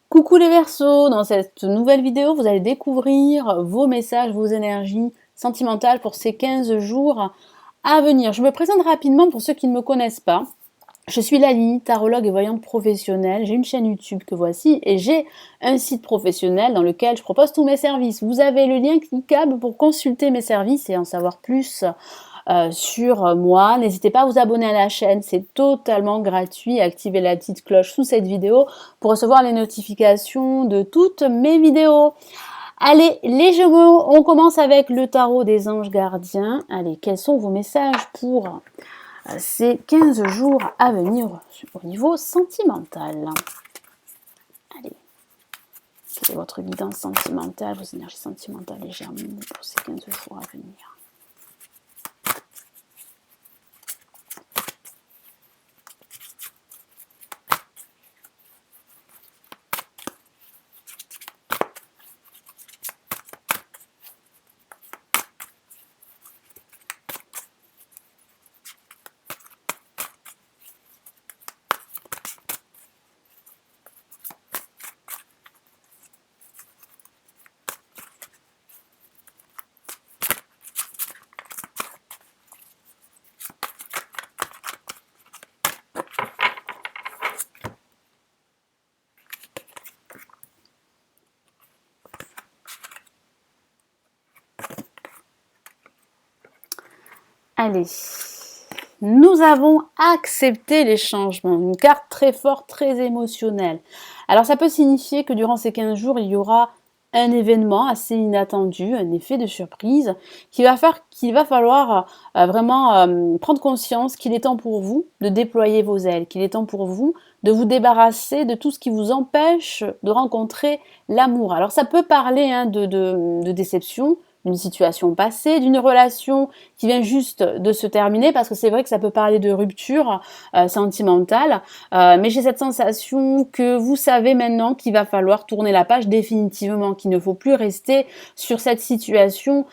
Coucou les Verseaux, dans cette nouvelle vidéo, vous allez découvrir vos messages, vos énergies sentimentales pour ces 15 jours à venir. Je me présente rapidement pour ceux qui ne me connaissent pas. Je suis Lali, tarologue et voyante professionnelle. J'ai une chaîne YouTube que voici et j'ai un site professionnel dans lequel je propose tous mes services. Vous avez le lien cliquable pour consulter mes services et en savoir plus sur moi. N'hésitez pas à vous abonner à la chaîne, c'est totalement gratuit. Activez la petite cloche sous cette vidéo pour recevoir les notifications de toutes mes vidéos. Allez, les Gémeaux, on commence avec le tarot des anges gardiens. Allez, quels sont vos messages pour ces 15 jours à venir au niveau sentimental? Allez, quelle est votre guidance sentimentale, vos énergies sentimentales et Gémeaux pour ces 15 jours à venir? Allez, nous avons accepté les changements, une carte très forte, très émotionnelle. Alors ça peut signifier que durant ces 15 jours, il y aura un événement assez inattendu, un effet de surprise, qui va faire qu'il va falloir vraiment prendre conscience qu'il est temps pour vous de déployer vos ailes, qu'il est temps pour vous de vous débarrasser de tout ce qui vous empêche de rencontrer l'amour. Alors ça peut parler de déception, d'une situation passée, d'une relation qui vient juste de se terminer, parce que c'est vrai que ça peut parler de rupture sentimentale, mais j'ai cette sensation que vous savez maintenant qu'il va falloir tourner la page définitivement, qu'il ne faut plus rester sur cette situation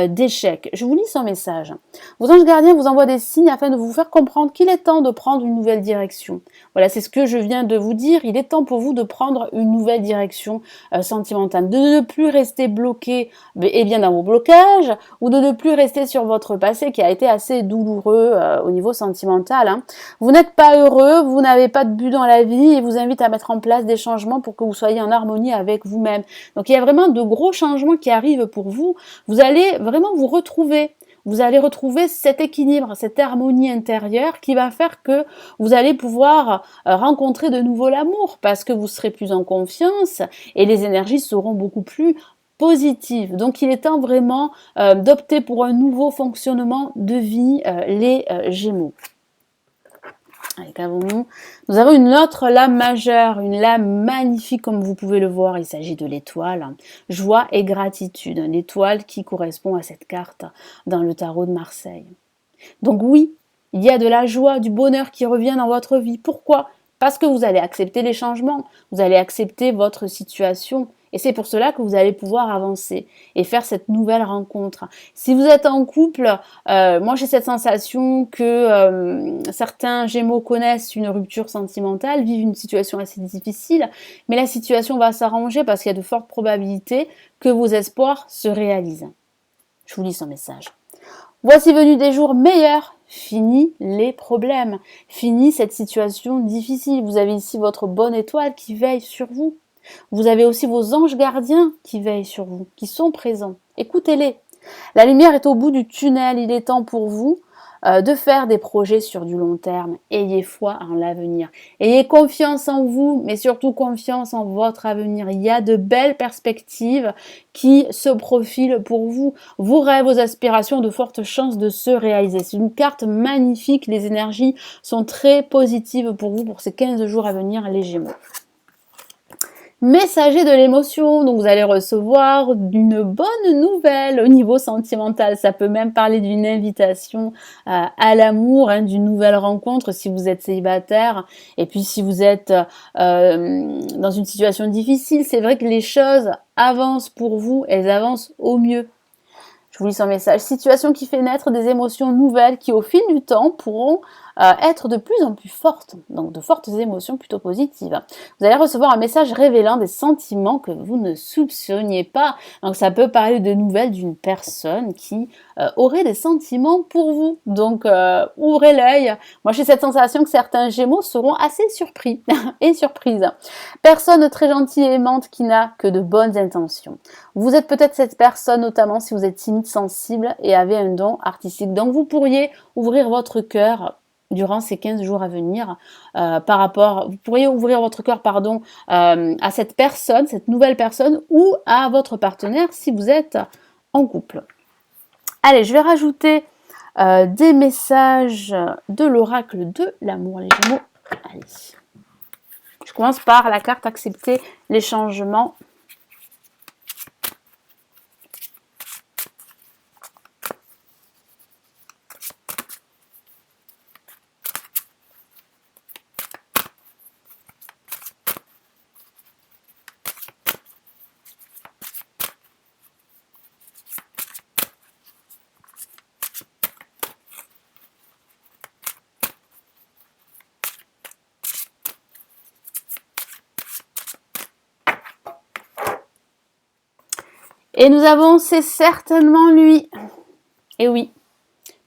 d'échec. Je vous lis son message. Vos anges gardiens vous envoient des signes afin de vous faire comprendre qu'il est temps de prendre une nouvelle direction. Voilà, c'est ce que je viens de vous dire. Il est temps pour vous de prendre une nouvelle direction sentimentale, de ne plus rester bloqué et bien dans vos blocages, ou de ne plus rester sur votre passé qui a été assez douloureux au niveau sentimental. Hein. Vous n'êtes pas heureux, vous n'avez pas de but dans la vie et vous invite à mettre en place des changements pour que vous soyez en harmonie avec vous-même. Donc il y a vraiment de gros changements qui arrivent pour vous. Vous allez vraiment vous retrouver. Vous allez retrouver cet équilibre, cette harmonie intérieure qui va faire que vous allez pouvoir rencontrer de nouveau l'amour parce que vous serez plus en confiance et les énergies seront beaucoup plus positive. Donc il est temps vraiment d'opter pour un nouveau fonctionnement de vie, les Gémeaux. Allez, qu'avons-nous? Nous avons une autre lame majeure, une lame magnifique comme vous pouvez le voir. Il s'agit de l'étoile. Joie et gratitude. L'étoile qui correspond à cette carte dans le tarot de Marseille. Donc oui, il y a de la joie, du bonheur qui revient dans votre vie. Pourquoi? Parce que vous allez accepter les changements, vous allez accepter votre situation. Et c'est pour cela que vous allez pouvoir avancer et faire cette nouvelle rencontre. Si vous êtes en couple, moi j'ai cette sensation que certains Gémeaux connaissent une rupture sentimentale, vivent une situation assez difficile, mais la situation va s'arranger parce qu'il y a de fortes probabilités que vos espoirs se réalisent. Je vous lis son message. Voici venu des jours meilleurs, fini les problèmes, fini cette situation difficile. Vous avez ici votre bonne étoile qui veille sur vous. Vous avez aussi vos anges gardiens qui veillent sur vous, qui sont présents. Écoutez-les. La lumière est au bout du tunnel. Il est temps pour vous de faire des projets sur du long terme. Ayez foi en l'avenir. Ayez confiance en vous, mais surtout confiance en votre avenir. Il y a de belles perspectives qui se profilent pour vous. Vos rêves, vos aspirations ont de fortes chances de se réaliser. C'est une carte magnifique. Les énergies sont très positives pour vous pour ces 15 jours à venir, les Gémeaux. Messager de l'émotion, donc vous allez recevoir une bonne nouvelle au niveau sentimental. Ça peut même parler d'une invitation à l'amour, d'une nouvelle rencontre si vous êtes célibataire. Et puis si vous êtes dans une situation difficile, c'est vrai que les choses avancent pour vous, elles avancent au mieux. Je vous lis son message. Situation qui fait naître des émotions nouvelles qui, au fil du temps, pourront être de plus en plus fortes, donc de fortes émotions plutôt positives. Vous allez recevoir un message révélant des sentiments que vous ne soupçonniez pas. Donc ça peut parler de nouvelles d'une personne qui aurait des sentiments pour vous. Donc ouvrez l'œil. Moi j'ai cette sensation que certains Gémeaux seront assez surpris et surprises. Personne très gentille et aimante qui n'a que de bonnes intentions. Vous êtes peut-être cette personne, notamment si vous êtes timide, sensible et avez un don artistique. Donc vous pourriez ouvrir votre cœur durant ces 15 jours à venir vous pourriez ouvrir votre cœur à cette personne, cette nouvelle personne ou à votre partenaire si vous êtes en couple. Allez, je vais rajouter des messages de l'oracle de l'amour, les Gémeaux. Allez. Je commence par la carte accepter les changements. Et nous avons, c'est certainement lui. Et oui.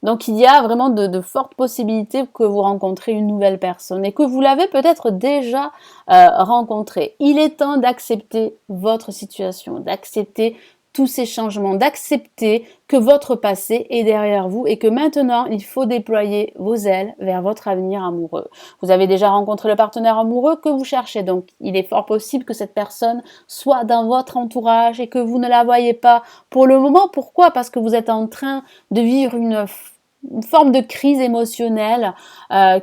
Donc il y a vraiment de fortes possibilités que vous rencontrez une nouvelle personne et que vous l'avez peut-être déjà rencontré. Il est temps d'accepter votre situation, d'accepter tous ces changements, d'accepter que votre passé est derrière vous et que maintenant, il faut déployer vos ailes vers votre avenir amoureux. Vous avez déjà rencontré le partenaire amoureux que vous cherchez, donc il est fort possible que cette personne soit dans votre entourage et que vous ne la voyez pas pour le moment. Pourquoi? Parce que vous êtes en train de vivre une forme de crise émotionnelle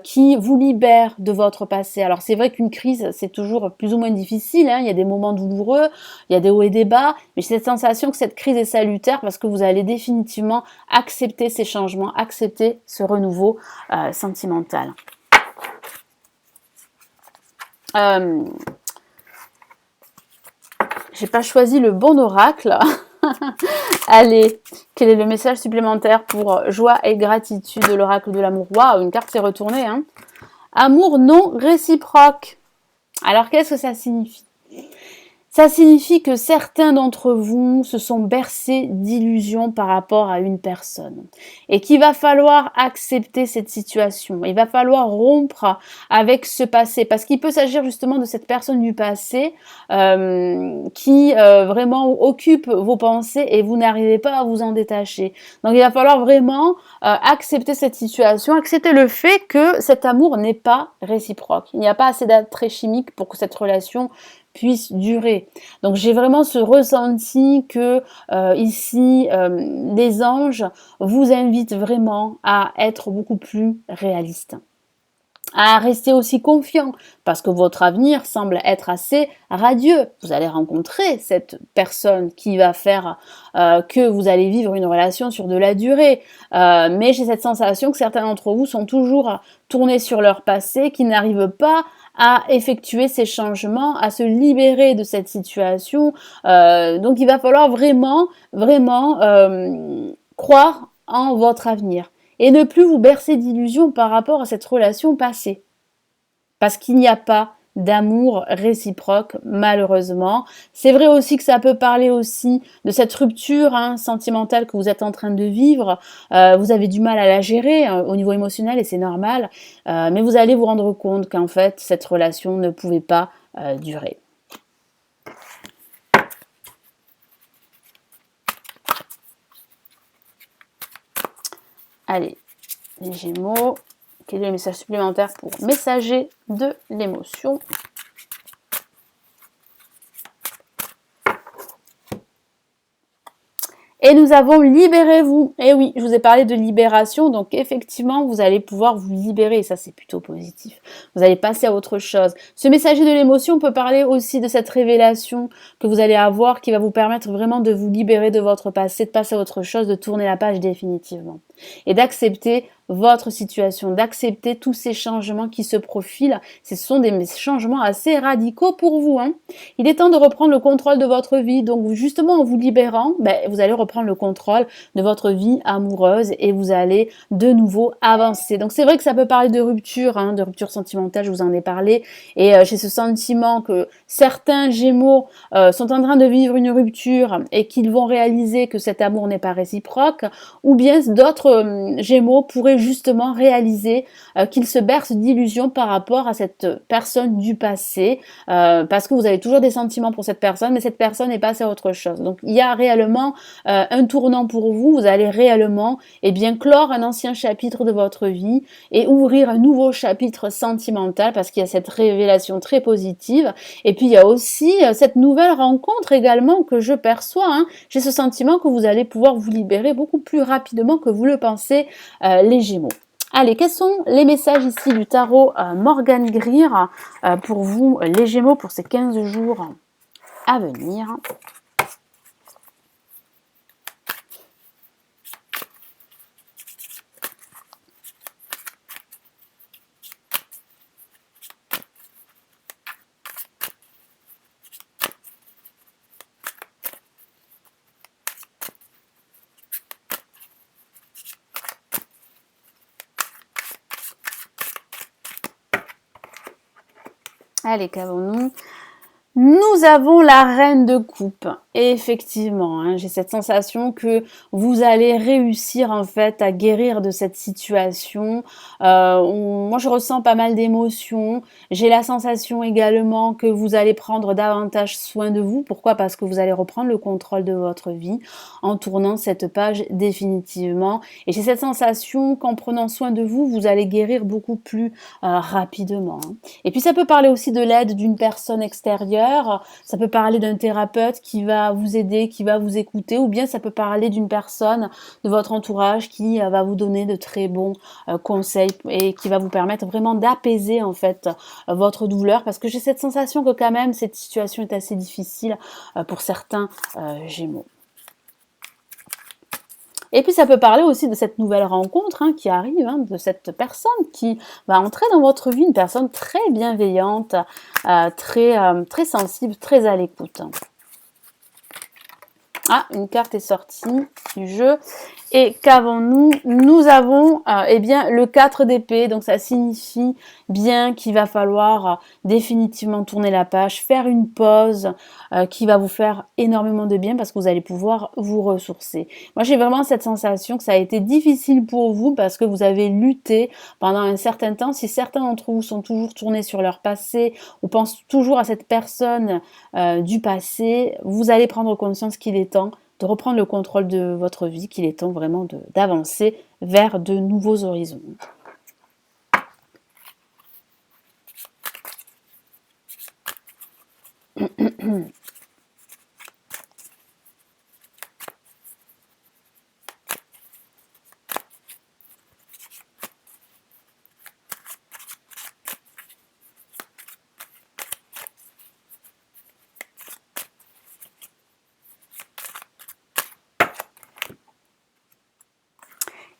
qui vous libère de votre passé. Alors c'est vrai qu'une crise, c'est toujours plus ou moins difficile, hein. Il y a des moments douloureux, il y a des hauts et des bas, mais j'ai cette sensation que cette crise est salutaire parce que vous allez définitivement accepter ces changements, accepter ce renouveau sentimental. J'ai pas choisi le bon oracle. Allez, quel est le message supplémentaire pour joie et gratitude de l'oracle de l'amour? Waouh, une carte s'est retournée, hein. Amour non réciproque. Alors, qu'est-ce que ça signifie? Ça signifie que certains d'entre vous se sont bercés d'illusions par rapport à une personne et qu'il va falloir accepter cette situation. Il va falloir rompre avec ce passé parce qu'il peut s'agir justement de cette personne du passé qui vraiment occupe vos pensées et vous n'arrivez pas à vous en détacher. Donc il va falloir vraiment accepter cette situation, accepter le fait que cet amour n'est pas réciproque. Il n'y a pas assez d'attrait chimique pour que cette relation puisse durer. Donc j'ai vraiment ce ressenti que ici les anges vous invitent vraiment à être beaucoup plus réaliste, à rester aussi confiant parce que votre avenir semble être assez radieux. Vous allez rencontrer cette personne qui va faire que vous allez vivre une relation sur de la durée. Mais j'ai cette sensation que certains d'entre vous sont toujours tournés sur leur passé, qui n'arrivent pas à effectuer ces changements, à se libérer de cette situation. Donc il va falloir vraiment croire en votre avenir et ne plus vous bercer d'illusions par rapport à cette relation passée. Parce qu'il n'y a pas d'amour réciproque, malheureusement. C'est vrai aussi que ça peut parler aussi de cette rupture sentimentale que vous êtes en train de vivre. Vous avez du mal à la gérer au niveau émotionnel et c'est normal. Mais vous allez vous rendre compte qu'en fait, cette relation ne pouvait pas durer. Allez, les Gémeaux. Quel est le message supplémentaire pour messager de l'émotion? Et nous avons libérez-vous. Et oui, je vous ai parlé de libération, donc effectivement, vous allez pouvoir vous libérer, et ça c'est plutôt positif. Vous allez passer à autre chose. Ce messager de l'émotion peut parler aussi de cette révélation que vous allez avoir qui va vous permettre vraiment de vous libérer de votre passé, de passer à autre chose, de tourner la page définitivement. Et d'accepter votre situation, d'accepter tous ces changements qui se profilent. Ce sont des changements assez radicaux pour vous. Il est temps de reprendre le contrôle de votre vie. Donc justement, en vous libérant, vous allez reprendre le contrôle de votre vie amoureuse et vous allez de nouveau avancer. Donc c'est vrai que ça peut parler de rupture sentimentale, je vous en ai parlé. Et j'ai ce sentiment que certains Gémeaux sont en train de vivre une rupture et qu'ils vont réaliser que cet amour n'est pas réciproque, ou bien d'autres Gémeaux pourraient justement réaliser qu'ils se bercent d'illusions par rapport à cette personne du passé, parce que vous avez toujours des sentiments pour cette personne, mais cette personne est passée à autre chose. Donc il y a réellement un tournant pour vous, vous allez réellement clore un ancien chapitre de votre vie et ouvrir un nouveau chapitre sentimental, parce qu'il y a cette révélation très positive. Et puis il y a aussi cette nouvelle rencontre également que je perçois. J'ai ce sentiment que vous allez pouvoir vous libérer beaucoup plus rapidement que vous le pensez, les Gémeaux. Allez, quels sont les messages ici du tarot Morgane Greer pour vous, les Gémeaux, pour ces 15 jours à venir? Allez, qu'avons-nous? Nous avons la reine de coupe. Et effectivement, j'ai cette sensation que vous allez réussir en fait à guérir de cette situation. Moi, je ressens pas mal d'émotions. J'ai la sensation également que vous allez prendre davantage soin de vous. Pourquoi? Parce que vous allez reprendre le contrôle de votre vie en tournant cette page définitivement. Et j'ai cette sensation qu'en prenant soin de vous, vous allez guérir beaucoup plus rapidement. Et puis ça peut parler aussi de l'aide d'une personne extérieure. Ça peut parler d'un thérapeute qui va vous aider, qui va vous écouter, ou bien ça peut parler d'une personne de votre entourage qui va vous donner de très bons conseils et qui va vous permettre vraiment d'apaiser en fait votre douleur, parce que j'ai cette sensation que quand même cette situation est assez difficile pour certains Gémeaux. Et puis ça peut parler aussi de cette nouvelle rencontre qui arrive, de cette personne qui va entrer dans votre vie, une personne très bienveillante, très sensible, très à l'écoute. Ah, une carte est sortie du jeu. Et qu'avons-nous? Nous avons le 4 d'épée, donc ça signifie bien qu'il va falloir définitivement tourner la page, faire une pause qui va vous faire énormément de bien parce que vous allez pouvoir vous ressourcer. Moi j'ai vraiment cette sensation que ça a été difficile pour vous parce que vous avez lutté pendant un certain temps. Si certains d'entre vous sont toujours tournés sur leur passé ou pensent toujours à cette personne du passé, vous allez prendre conscience qu'il est temps de reprendre le contrôle de votre vie, qu'il est temps vraiment d'avancer vers de nouveaux horizons.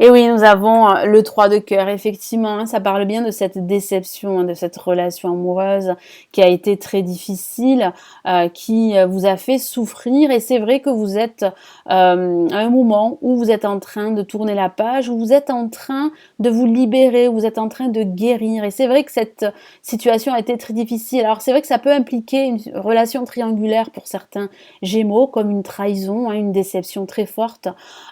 Et oui, nous avons le 3 de cœur, effectivement, ça parle bien de cette déception, de cette relation amoureuse qui a été très difficile, qui vous a fait souffrir. Et c'est vrai que vous êtes à un moment où vous êtes en train de tourner la page, où vous êtes en train de vous libérer, où vous êtes en train de guérir. Et c'est vrai que cette situation a été très difficile. Alors c'est vrai que ça peut impliquer une relation triangulaire pour certains Gémeaux, comme une trahison, une déception très forte.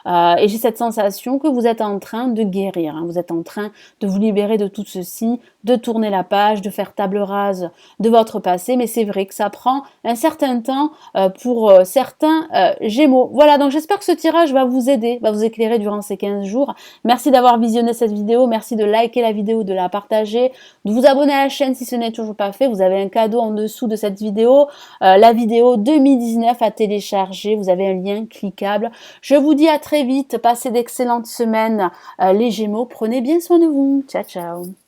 Et j'ai cette sensation que vous êtes en train de guérir, vous êtes en train de vous libérer de tout ceci, de tourner la page, de faire table rase de votre passé, mais c'est vrai que ça prend un certain temps pour certains Gémeaux. Voilà, donc j'espère que ce tirage va vous aider, va vous éclairer durant ces 15 jours. Merci d'avoir visionné cette vidéo, merci de liker la vidéo, de la partager, de vous abonner à la chaîne si ce n'est toujours pas fait. Vous avez un cadeau en dessous de cette vidéo, la vidéo 2019 à télécharger, vous avez un lien cliquable. Je vous dis à très vite, passez d'excellentes semaines les Gémeaux, prenez bien soin de vous, ciao ciao.